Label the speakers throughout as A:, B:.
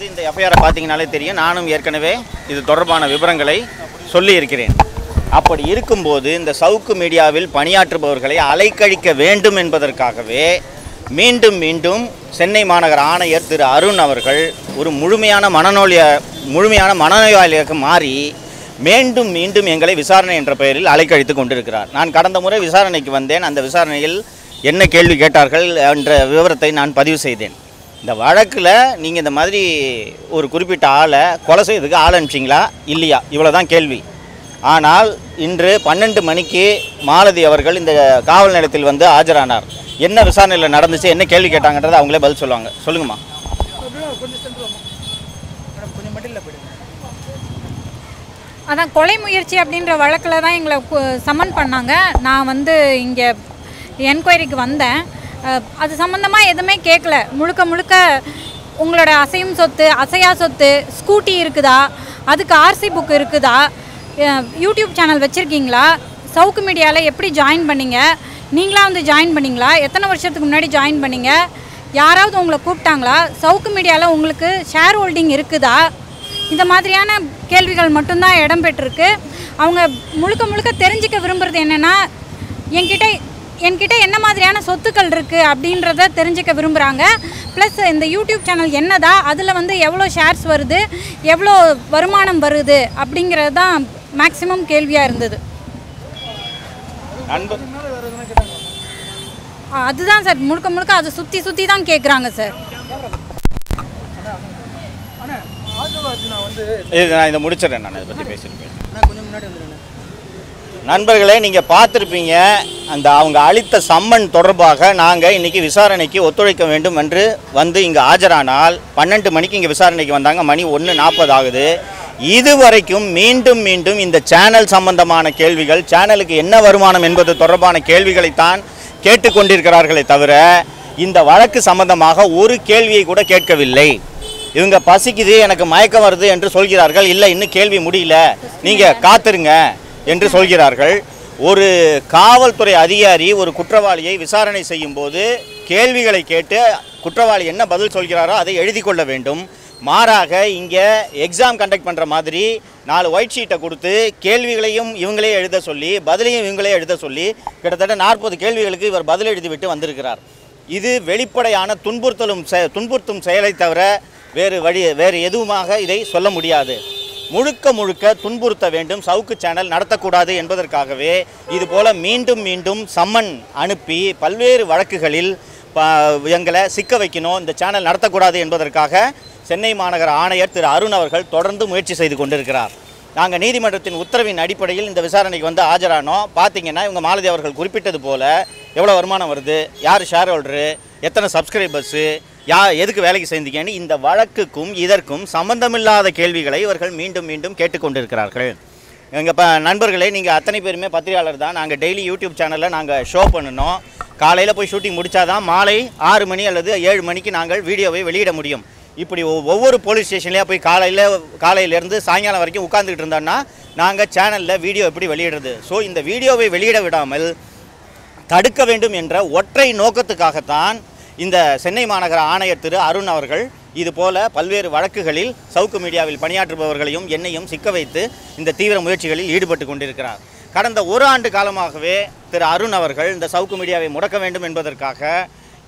A: அதாவது இந்த எஃப்ஐஆரை பார்த்தீங்கனாலே தெரியும், நானும் ஏற்கனவே இது தொடர்பான விவரங்களை சொல்லியிருக்கிறேன். அப்படி இருக்கும்போது இந்த சவுக்கு மீடியாவில் பணியாற்றுபவர்களை அலைக்கழிக்க வேண்டும் என்பதற்காகவே மீண்டும் மீண்டும் சென்னை மாநகர ஆணையர் திரு அருண் அவர்கள் ஒரு முழுமையான மனநோயாளியாக மாறி மீண்டும் மீண்டும் எங்களை விசாரணை என்ற பெயரில் அலைக்கழித்து கொண்டிருக்கிறார். நான் கடந்த முறை விசாரணைக்கு வந்தேன். அந்த விசாரணையில் என்ன கேள்வி கேட்டார்கள் என்ற விவரத்தை நான் பதிவு செய்தேன். இந்த வழக்கில் நீங்கள் இந்த மாதிரி ஒரு குறிப்பிட்ட ஆளை கொலை செய்யறதுக்கு ஆள் அனுப்பிச்சிங்களா இல்லையா, இவ்வளோ தான் கேள்வி. ஆனால் இன்று 12 மணிக்கு மாலதி அவர்கள் இந்த காவல் நிலையத்தில் வந்து ஆஜரானார். என்ன விசாரணையில் நடந்துச்சு, என்ன கேள்வி கேட்டாங்கன்றதை அவங்களே பதில் சொல்லுவாங்க. சொல்லுங்கம்மா.
B: அதான் கொலை முயற்சி அப்படின்ற வழக்கில் தான் எங்களை சம்மன் பண்ணாங்க. நான் வந்து இங்கே என்கொயரிக்கு வந்தேன். அது சம்மந்தமாக எதுவுமே கேட்கல. முழுக்க உங்களோட அசையும் சொத்து, அசையா சொத்து, ஸ்கூட்டி இருக்குதா, அதுக்கு ஆர்சி புக் இருக்குதா, யூடியூப் சேனல் வச்சுருக்கீங்களா, சவுக்கு மீடியாவில் எப்படி ஜாயின் பண்ணிங்க, நீங்களாக வந்து ஜாயின் பண்ணிங்களா, எத்தனை வருஷத்துக்கு முன்னாடி ஜாயின் பண்ணிங்க, யாராவது உங்களை கூப்பிட்டாங்களா, சவுக்கு மீடியாவில் உங்களுக்கு ஷேர் ஹோல்டிங் இருக்குதா, இந்த மாதிரியான கேள்விகள் மட்டும்தான் இடம்பெற்றிருக்கு. அவங்க முழுக்க தெரிஞ்சிக்க விரும்புகிறது என்னென்னா, என்கிட்ட என்ன மாதிரியான சொத்துக்கள் இருக்குது அப்படின்றத தெரிஞ்சிக்க விரும்புகிறாங்க. ப்ளஸ் இந்த யூடியூப் சேனல் என்னதா, அதில் வந்து எவ்வளோ ஷேர்ஸ் வருது, எவ்வளோ வருமானம் வருது அப்படிங்கிறது தான் மேக்ஸிமம் கேள்வியாக இருந்தது. அதுதான் சார் முழுக்க அதை சுற்றி தான் கேட்குறாங்க சார்.
A: நான் இதை முடிச்சிடறேன். நான் இதை பற்றி பேசியிருக்கேன். நண்பர்களே, நீங்கள் பார்த்துருப்பீங்க, அந்த அவங்க அளித்த சம்மன் தொடர்பாக நாங்கள் இன்றைக்கி விசாரணைக்கு ஒத்துழைக்க வேண்டும் என்று வந்து இங்கே ஆஜரானால் 12 மணிக்கு இங்கே விசாரணைக்கு வந்தாங்க. மணி 1:40 ஆகுது. இதுவரைக்கும் மீண்டும் இந்த சேனல் சம்பந்தமான கேள்விகள், சேனலுக்கு என்ன வருமானம் என்பது தொடர்பான கேள்விகளைத்தான் கேட்டுக்கொண்டிருக்கிறார்களே தவிர இந்த வழக்கு சம்பந்தமாக ஒரு கேள்வியை கூட கேட்கவில்லை. இவங்க பசிக்குது, எனக்கு மயக்கம் வருது என்று சொல்கிறார்கள். இல்லை, இன்னும் கேள்வி முடியல, நீங்கள் காத்துருங்க என்று சொல்கிறார்கள். ஒரு காவல்துறை அதிகாரி ஒரு குற்றவாளியை விசாரணை செய்யும் போது கேள்விகளை கேட்டு குற்றவாளி என்ன பதில் சொல்கிறாரோ அதை எழுதி கொள்ள வேண்டும். மாறாக இங்கே எக்ஸாம் கண்டக்ட் பண்ணுற மாதிரி 4 ஒயிட் ஷீட்டை கொடுத்து கேள்விகளையும் இவங்களே எழுத சொல்லி பதிலையும் இவங்களே எழுத சொல்லி கிட்டத்தட்ட 40 கேள்விகளுக்கு இவர் பதில் எழுதிவிட்டு வந்திருக்கிறார். இது வெளிப்படையான துன்புறுத்தும் செயலை தவிர வேறு எதுவுமாக இதை சொல்ல முடியாது. முழுக்க துன்புறுத்த வேண்டும், சவுக்கு சேனல் நடத்தக்கூடாது என்பதற்காகவே இதுபோல் மீண்டும் சம்மன் அனுப்பி பல்வேறு வழக்குகளில் எங்களை சிக்க வைக்கணும், இந்த சேனல் நடத்தக்கூடாது என்பதற்காக சென்னை மாநகர ஆணையர் திரு அருண் அவர்கள் தொடர்ந்து முயற்சி செய்து கொண்டிருக்கிறார். நாங்கள் நீதிமன்றத்தின் உத்தரவின் அடிப்படையில் இந்த விசாரணைக்கு வந்து ஆஜரானோம். பார்த்தீங்கன்னா இவங்க மாலதி அவர்கள் குறிப்பிட்டது போல் எவ்வளோ வருமானம் வருது, யார் ஷேர் ஹோல்டரு, எத்தனை சப்ஸ்கிரைபர்ஸு, எதுக்கு வேலைக்கு சேர்ந்தீங்கன்னு இந்த வழக்குக்கும் இதற்கும் சம்பந்தமில்லாத கேள்விகளை இவர்கள் மீண்டும் கேட்டுக்கொண்டிருக்கிறார்கள். எங்கள் நண்பர்களே, நீங்கள் அத்தனை பேருமே பத்திரிகையாளர் தான். நாங்கள் டெய்லி யூடியூப் சேனலில் நாங்கள் ஷோ பண்ணணும். காலையில் போய் ஷூட்டிங் முடித்தாதான் மாலை 6 மணி அல்லது 7 மணிக்கு நாங்கள் வீடியோவை வெளியிட முடியும். இப்படி ஒவ்வொரு போலீஸ் ஸ்டேஷன்லேயே போய் காலையிலேருந்து சாயங்காலம் வரைக்கும் உட்காந்துக்கிட்டு இருந்தோன்னா நாங்கள் சேனலில் வீடியோ எப்படி வெளியிடுறது? ஸோ இந்த வீடியோவை வெளியிட விடாமல் தடுக்க வேண்டும் என்ற ஒற்றை நோக்கத்துக்காகத்தான் இந்த சென்னை மாநகர ஆணையர் திரு அருண் அவர்கள் இதுபோல பல்வேறு வழக்குகளில் சவுக்கு மீடியாவில் பணியாற்றுபவர்களையும் என்னையும் சிக்க வைத்து இந்த தீவிர முயற்சிகளில் ஈடுபட்டு கொண்டிருக்கிறார். கடந்த 1 ஆண்டு காலமாகவே திரு அருண் அவர்கள் இந்த சவுக்கு மீடியாவை முடக்க வேண்டும் என்பதற்காக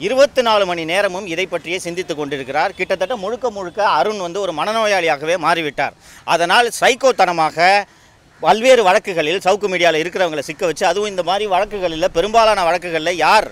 A: 24 மணி நேரமும் இதை பற்றியே சிந்தித்து கொண்டிருக்கிறார். கிட்டத்தட்ட முழுக்க அருண் வந்து ஒரு மனநோயாளியாகவே மாறிவிட்டார். அதனால் சைக்கோத்தனமாக பல்வேறு வழக்குகளில் சவுக்கு மீடியாவில் இருக்கிறவங்களை சிக்க வச்சு, அதுவும் இந்த மாதிரி வழக்குகளில் பெரும்பாலான வழக்குகளில் யார்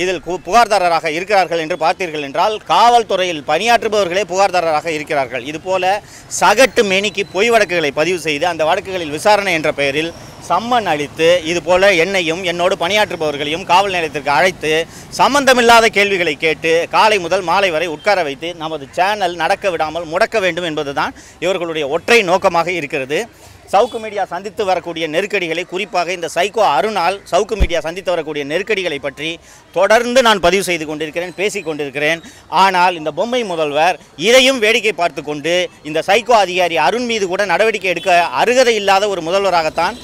A: இதில் புகார்தாரராக இருக்கிறார்கள் என்று பார்த்தீர்கள் என்றால் காவல்துறையில் பணியாற்றுபவர்களே புகார்தாரராக இருக்கிறார்கள். இதுபோல சகட்டு மேனிக்கு பொய் வழக்குகளை பதிவு செய்து அந்த வழக்குகளில் விசாரணை என்ற பெயரில் சம்மன் அளித்து இதுபோல என்னையும் என்னோடு பணியாற்றுபவர்களையும் காவல் நிலையத்திற்கு அழைத்து சம்பந்தமில்லாத கேள்விகளை கேட்டு காலை முதல் மாலை வரை உட்கார வைத்து நமது சேனல் நடக்க விடாமல் முடக்க வேண்டும் என்பதுதான் இவர்களுடைய ஒற்றை நோக்கமாக இருக்கிறது. சவுக்கு மீடியா சந்தித்து வரக்கூடிய நெருக்கடிகளை, குறிப்பாக இந்த சைக்கோ அருணால் சவுக்கு மீடியா சந்தித்து வரக்கூடிய நெருக்கடிகளை பற்றி தொடர்ந்து நான் பதிவு செய்து கொண்டிருக்கிறேன், பேசிக் கொண்டிருக்கிறேன். ஆனால் இந்த பொம்மை முதல்வர் இதையும் வேடிக்கை பார்த்து கொண்டு இந்த சைக்கோ அதிகாரி அருண் மீது கூட நடவடிக்கை எடுக்க அருகதை இல்லாத ஒரு முதல்வராகத்தான்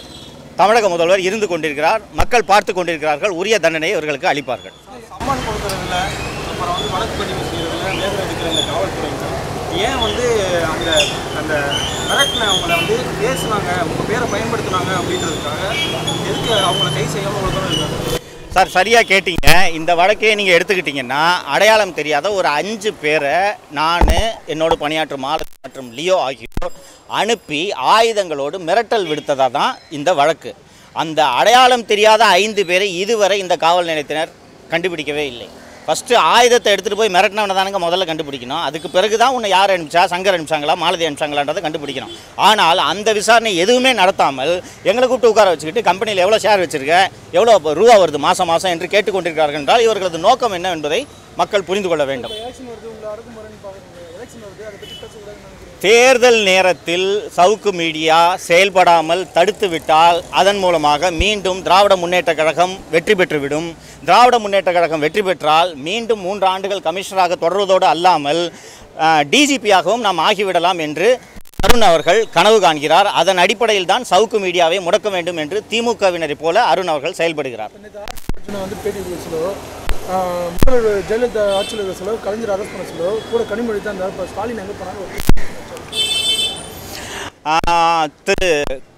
A: தமிழக முதல்வர் இருந்து கொண்டிருக்கிறார். மக்கள் பார்த்து கொண்டிருக்கிறார்கள். உரிய தண்டனையை இவர்களுக்கு அளிப்பார்கள்.
C: ஏன் வந்து அந்த அந்த மிரட்டினவங்களை வந்து பேசுனாங்க, உங்கள் பேரை பயன்படுத்தினாங்க அப்படின்றதுக்காக எதுக்கு அவங்கள கை செய்யாமல் இவ்வளோ தூரம் இருக்காங்க?
A: சார் சரியாக கேட்டீங்க. இந்த வழக்கே நீங்கள் எடுத்துக்கிட்டிங்கன்னா அடையாளம் தெரியாத ஒரு 5 பேரை நான், என்னோட பணியாற்றும் மாலதி மற்றும் லியோ ஆகியோர் அனுப்பி ஆயுதங்களோடு மிரட்டல் விடுத்ததாக தான் இந்த வழக்கு. அந்த அடையாளம் தெரியாத 5 பேரை இதுவரை இந்த காவல் நிலையத்தினர் கண்டுபிடிக்கவே இல்லை. ஃபஸ்ட்டு ஆயுதத்தை எடுத்துகிட்டு போய் மிரட்டினவனை தானுங்க முதல்ல கண்டுபிடிக்கணும். அதுக்கு பிறகு தான் உன்னை யார் அனுப்பிச்சா, சங்கர் அனுப்பிச்சாங்களா, மாலதி அனுப்பிச்சாங்களான்றதை கண்டுபிடிக்கணும். ஆனால் அந்த விசாரணை எதுவுமே நடத்தாமல் எங்களை கூப்பிட்டு உட்கார வச்சுக்கிட்டு கம்பெனியில் எவ்வளோ ஷேர் வச்சுருக்க, எவ்வளோ ரூபா வருது மாதம் மாதம் என்று கேட்டுக்கொண்டிருக்கிறார்கள் என்றால் இவர்களது நோக்கம் என்ன என்பதை மக்கள் புரிந்து கொள்ள வேண்டும். தேர்தல் நேரத்தில் சவுக்கு மீடியா செயல்படாமல் தடுத்து விட்டால் அதன் மூலமாக மீண்டும் திராவிட முன்னேற்ற கழகம் வெற்றி பெற்றுவிடும். திராவிட முன்னேற்ற கழகம் வெற்றி பெற்றால் மீண்டும் 3 ஆண்டுகள் கமிஷனராக தொடர்வதோடு அல்லாமல் டிஜிபியாகவும் நாம் ஆகிவிடலாம் என்று அருண் அவர்கள் கனவு காண்கிறார். அதன் அடிப்படையில் தான் சவுக்கு மீடியாவை முடக்க வேண்டும் என்று திமுகவினரை போல அருண் அவர்கள் செயல்படுகிறார்.
D: முதல்வர் ஜெயலலிதா ஆட்சியில் இருக்கிற சொல்ல, கலைஞர் அரசு பண்ண சொல்ல, கூட கனிமொழி தான் இருந்தார். ஸ்டாலின் எங்கே போனாலும்
A: திரு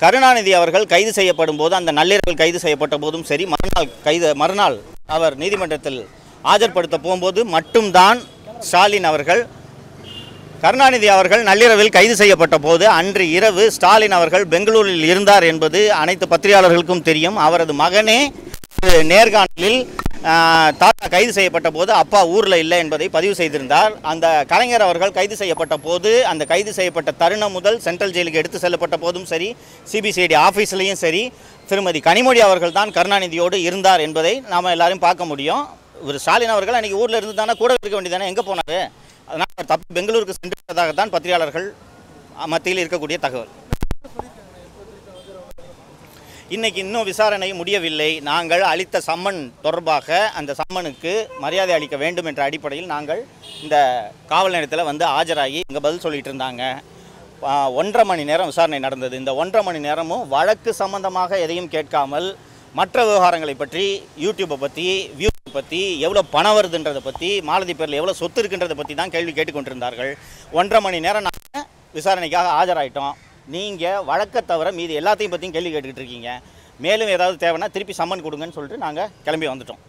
A: கருணாநிதி அவர்கள் கைது செய்யப்படும் போது, அந்த நள்ளிரவில் கைது செய்யப்பட்ட போதும் சரி, மறுநாள் அவர் நீதிமன்றத்தில் ஆஜர்படுத்த போகும்போது மட்டும்தான் ஸ்டாலின் அவர்கள், கருணாநிதி அவர்கள் நள்ளிரவில் கைது செய்யப்பட்ட போது அன்று இரவு ஸ்டாலின் அவர்கள் பெங்களூரில் இருந்தார் என்பது அனைத்து பத்திரிகையாளர்களுக்கும் தெரியும். அவரது மகனே நேர்காணலில் தாத்தா கைது செய்யப்பட்ட போது அப்பா ஊரில் இல்லை என்பதை பதிவு செய்திருந்தார். அந்த கலைஞர் அவர்கள் கைது செய்யப்பட்ட போது, அந்த கைது செய்யப்பட்ட தருணம் முதல் சென்ட்ரல் ஜெயிலுக்கு எடுத்து செல்லப்பட்ட போதும் சரி, சிபிசிஐடி ஆஃபீஸ்லேயும் சரி, திருமதி கனிமொழி அவர்கள் தான் கருணாநிதியோடு இருந்தார் என்பதை நாம் எல்லாரும் பார்க்க முடியும். ஒரு ஸ்டாலின் அவர்கள் அன்றைக்கி ஊரில் இருந்து தானே, கூட இருக்க வேண்டியதானே, எங்கே போனார்? அதனால் அவர் தப்பி பெங்களூருக்கு சென்றிருப்பதாகத்தான் பத்திரிகையாளர்கள் மத்தியில் இருக்கக்கூடிய தகவல். இன்றைக்கி இன்னும் விசாரணை முடியவில்லை. நாங்கள் அளித்த சம்மன் தொடர்பாக அந்த சம்மனுக்கு மரியாதை அளிக்க வேண்டும் என்ற அடிப்படையில் நாங்கள் இந்த காவல் நிலையத்தில் வந்து ஆஜராகி இங்கே பதில் சொல்லிகிட்டு இருந்தாங்க. 1.5 மணி நேரம் விசாரணை நடந்தது. இந்த 1.5 மணி நேரமும் வழக்கு சம்பந்தமாக எதையும் கேட்காமல் மற்ற விவகாரங்களை பற்றி, யூடியூப்பை பற்றி, வியூ பற்றி, எவ்வளோ பணம் வருதுன்றதை பற்றி, மாலதி பேரில் எவ்வளோ சொத்து இருக்குன்றதை பற்றி தான் கேள்வி கேட்டுக்கொண்டிருந்தார்கள். 1.5 மணி நேரம் நாங்கள் விசாரணைக்காக ஆஜராயிட்டோம். நீங்கள் வழக்கை தவிர மீதி எல்லாத்தையும் பற்றியும் கேள்வி கேட்டுக்கிட்டு இருக்கீங்க. மேலும் ஏதாவது தேவைன்னா திருப்பி சம்மன் கொடுங்கன்னு சொல்லிட்டு நாங்கள் கிளம்பி வந்துட்டோம்.